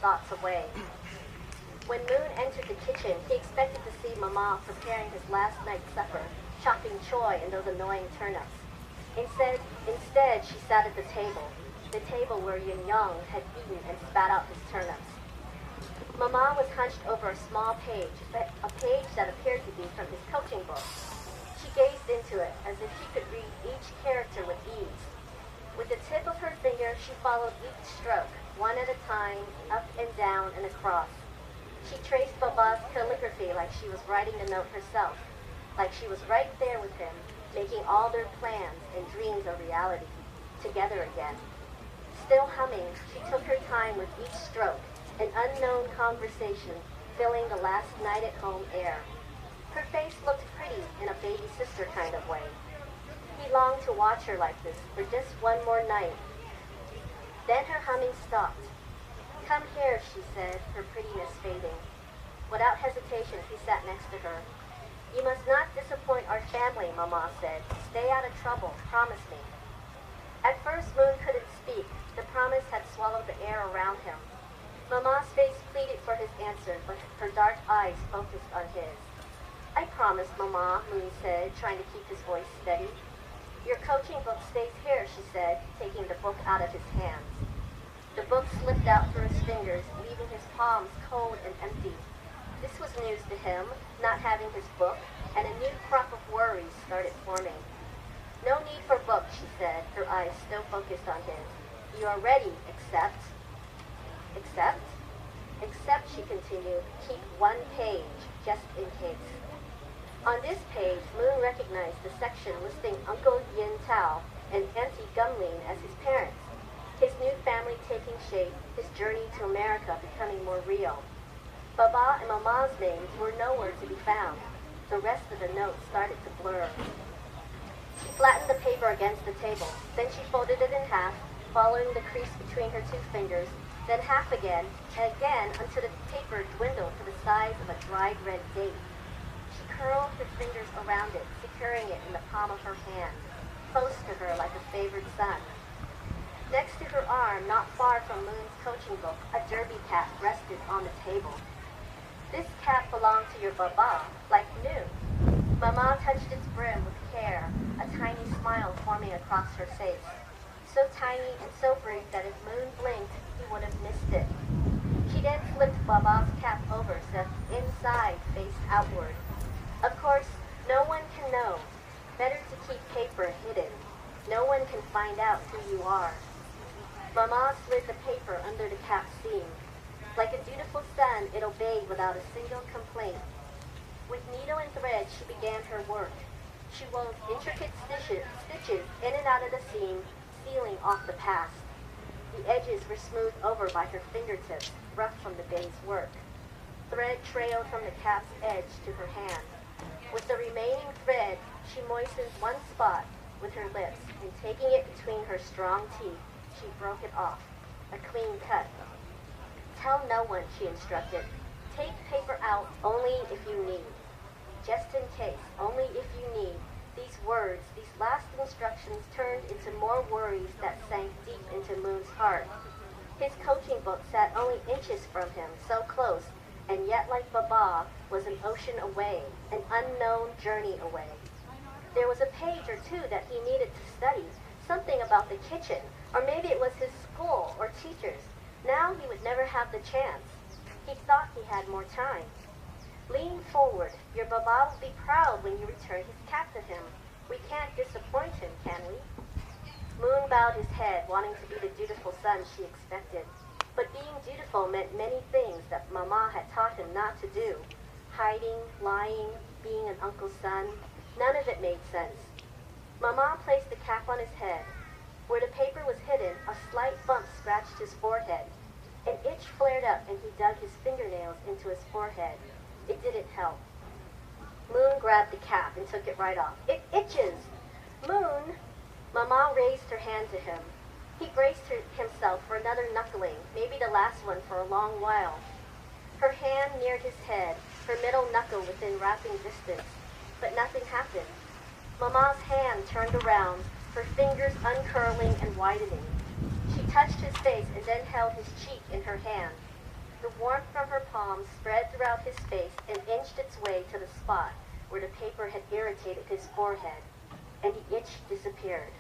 thoughts away. When Moon entered the kitchen, he expected to see Mama preparing his last night's supper, chopping choy and those annoying turnips. Instead, she sat at the table where Yin Yang had eaten and spat out his turnips. Mama was hunched over a small page, a page that appeared to be from his coaching book. She gazed into it as if she could read each character with ease. With the tip of her finger, she followed each stroke, one at a time, up and down and across. She traced Baba's calligraphy like she was writing the note herself, like she was right there with him, making all their plans and dreams a reality, together again. Still humming, she took her time with each stroke, an unknown conversation filling the last night at home air. Her face looked pretty in a baby sister kind of way. He longed to watch her like this for just one more night. Then her humming stopped. "Come here," she said, her prettiness fading. Without hesitation, he sat next to her. "You must not disappoint our family," Mama said. "Stay out of trouble, promise me." At first, Moon couldn't speak. The promise had swallowed the air around him. Mama's face pleaded for his answer, but her dark eyes focused on his. "I promise, Mama," Moon said, trying to keep his voice steady. "Your coaching book stays here," she said, taking the book out of his hands. The book slipped out through his fingers, leaving his palms cold and empty. This was news to him, not having his book, and a new crop of worries started forming. "No need for books," she said, her eyes still focused on his. "You are ready, except..." "Except?" "Except," she continued, "keep one page, just in case." On this page, Moon recognized the section listing Uncle Yin Tao and Auntie Gumlin as his parents. His new family taking shape, his journey to America becoming more real. Baba and Mama's names were nowhere to be found. The rest of the note started to blur. She flattened the paper against the table. Then she folded it in half, following the crease between her two fingers, then half again, and again until the paper dwindled to the size of a dried red date. She curled her fingers around it, securing it in the palm of her hand, close to her like a favored son. Next to her arm, not far from Moon's coaching book, a derby cap rested on the table. "This cap belonged to your Baba, like new." Mama touched its brim with care, a tiny smile forming across her face. So tiny and so brief that if Moon blinked, he would have missed it. She then flipped Baba's cap over so that the inside faced outward. Of course, no one can know. Better to keep paper hidden. No one can find out who you are. Mama slid the paper under the cap's seam. Like a dutiful son, it obeyed without a single complaint. With needle and thread, she began her work. She wove intricate stitches in and out of the seam, sealing off the past. The edges were smoothed over by her fingertips, rough from the day's work. Thread trailed from the cap's edge to her hand. With the remaining thread, she moistened one spot with her lips, and taking it between her strong teeth, she broke it off. A clean cut. "Tell no one," she instructed. "Take paper out only if you need. Just in case, only if you need." These words, these last instructions turned into more worries that sank deep into Moon's heart. His coaching book sat only inches from him, so close, and yet like Baba, was an ocean away, an unknown journey away. There was a page or two that he needed to study, something about the kitchen, or maybe it was his school or teachers. Now he would never have the chance. He thought he had more time. "Lean forward. Your Baba will be proud when you return his cap to him. We can't disappoint him, can we?" Moon bowed his head, wanting to be the dutiful son she expected. But being dutiful meant many things that Mama had taught him not to do. Hiding, lying, being an uncle's son. None of it made sense. Mama placed the cap on his head. Where the paper was hidden, a slight bump scratched his forehead. An itch flared up and he dug his fingernails into his forehead. It didn't help. Moon grabbed the cap and took it right off. "It itches!" "Moon!" Mama raised her hand to him. He braced himself for another knuckling, maybe the last one for a long while. Her hand neared his head, her middle knuckle within rapping distance, but nothing happened. Mama's hand turned around, her fingers uncurling and widening. She touched his face and then held his cheek in her hand. The warmth from her palms spread throughout his face and inched its way to the spot where the paper had irritated his forehead, and the itch disappeared.